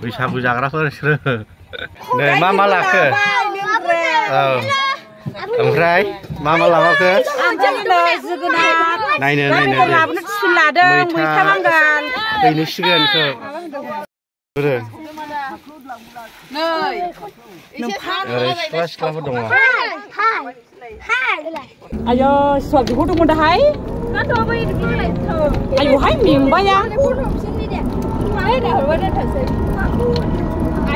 बैसागु जाग्राफोर नै मा लाखो औ ओमफ्राय मा लाबोखो नायनो मैथा बांगाल फैनोसिगोन ओरै सिख्लाफोर दङ ayo suap di hudung udah hai ayo hai mimba ya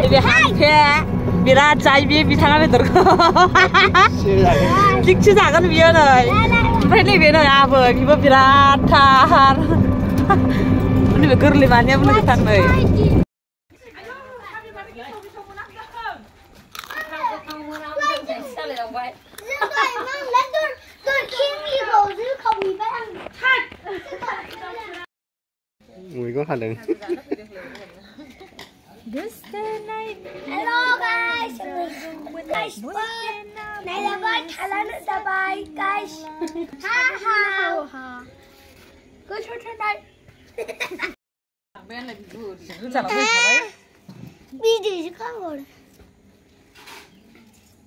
ini hai birat cai bitanga betul dikci jangan biar nih ini biar apa ibu birat tar ini beker limannya belum ketan nih mùi có hành đừng. Hello guys, này là voi Thái Lan ở Dubai guys. Ha ha. Cứ chơi trên đây. Đi gì chứ không rồi.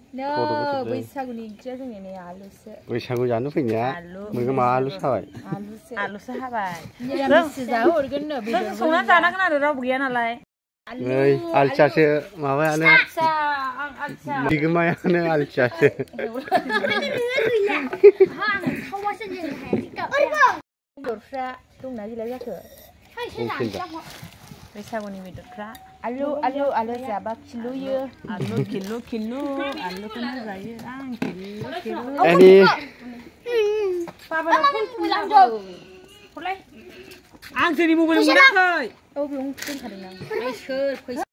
No, बैसागुनि जोंनि नै आलुसो बैसागु जानो फैनाया मैगं मा आलु साबाय आलुसो हाबाय जा हरगोन नो बेदर संना जानांगोन आरो रावबो गैया नालाय नै आलसासो माबायानो बिगोमायानो आलसासो बेदरफ्रा दंना गैला जाखो बैसागुनि बेदरफ्रा आलु जाबा किल'यो आलु आलुखौनो जायो आं किल' एनि आं जोंनि मबाइल मोनाखै औ बेयावनो दोनखादों आं सोर फैसा